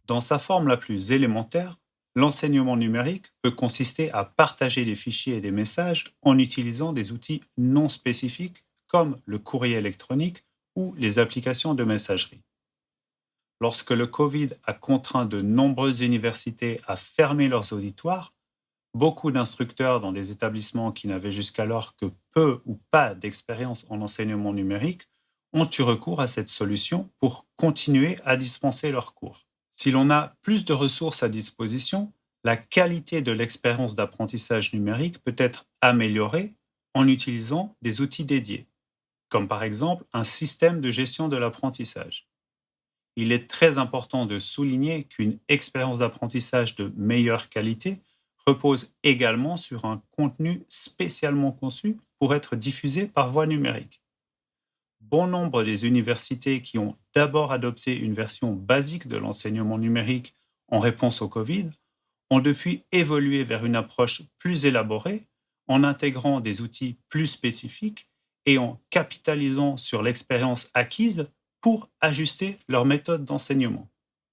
Dans sa forme la plus élémentaire, l'enseignement numérique peut consister à partager des fichiers et des messages en utilisant des outils non spécifiques comme le courrier électronique ou les applications de messagerie. Lorsque le Covid a contraint de nombreuses universités à fermer leurs auditoires, beaucoup d'instructeurs dans des établissements qui n'avaient jusqu'alors que peu ou pas d'expérience en enseignement numérique ont eu recours à cette solution pour continuer à dispenser leurs cours. Si l'on a plus de ressources à disposition, la qualité de l'expérience d'apprentissage numérique peut être améliorée en utilisant des outils dédiés, comme par exemple un système de gestion de l'apprentissage. Il est très important de souligner qu'une expérience d'apprentissage de meilleure qualité repose également sur un contenu spécialement conçu pour être diffusé par voie numérique. Bon nombre des universités qui ont d'abord adopté une version basique de l'enseignement numérique en réponse au Covid ont depuis évolué vers une approche plus élaborée en intégrant des outils plus spécifiques et en capitalisant sur l'expérience acquise pour ajuster leur méthode d'enseignement.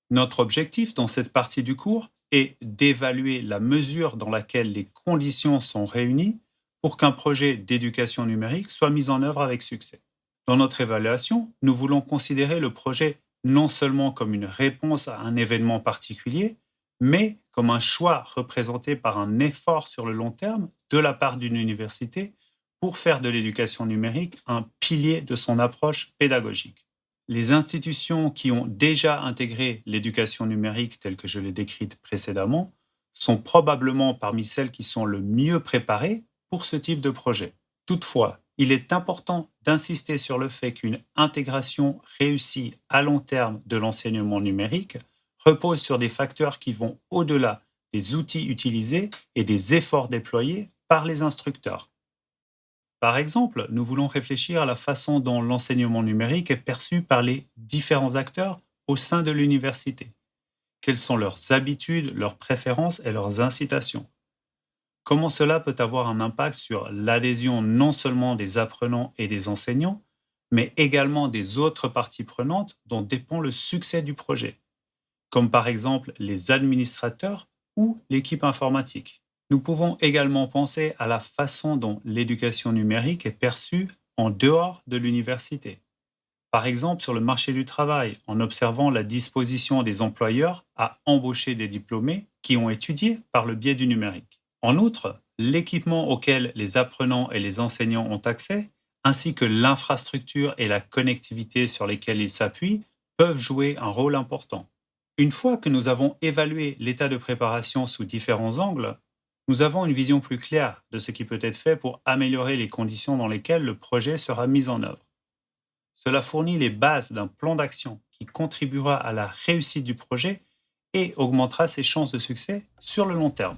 Notre objectif dans cette partie du cours est d'évaluer la mesure dans laquelle les conditions sont réunies pour qu'un projet d'éducation numérique soit mis en œuvre avec succès. Dans notre évaluation, nous voulons considérer le projet non seulement comme une réponse à un événement particulier, mais comme un choix représenté par un effort sur le long terme de la part d'une université pour faire de l'éducation numérique un pilier de son approche pédagogique. Les institutions qui ont déjà intégré l'éducation numérique telle que je l'ai décrite précédemment sont probablement parmi celles qui sont le mieux préparées pour ce type de projet. Toutefois, il est important d'insister sur le fait qu'une intégration réussie à long terme de l'enseignement numérique repose sur des facteurs qui vont au-delà des outils utilisés et des efforts déployés par les instructeurs. Par exemple, nous voulons réfléchir à la façon dont l'enseignement numérique est perçu par les différents acteurs au sein de l'université. Quelles sont leurs habitudes, leurs préférences et leurs incitations? Comment cela peut avoir un impact sur l'adhésion non seulement des apprenants et des enseignants, mais également des autres parties prenantes dont dépend le succès du projet, comme par exemple les administrateurs ou l'équipe informatique. Nous pouvons également penser à la façon dont l'éducation numérique est perçue en dehors de l'université. Par exemple, sur le marché du travail, en observant la disposition des employeurs à embaucher des diplômés qui ont étudié par le biais du numérique. En outre, l'équipement auquel les apprenants et les enseignants ont accès, ainsi que l'infrastructure et la connectivité sur lesquelles ils s'appuient, peuvent jouer un rôle important. Une fois que nous avons évalué l'état de préparation sous différents angles, nous avons une vision plus claire de ce qui peut être fait pour améliorer les conditions dans lesquelles le projet sera mis en œuvre. Cela fournit les bases d'un plan d'action qui contribuera à la réussite du projet et augmentera ses chances de succès sur le long terme.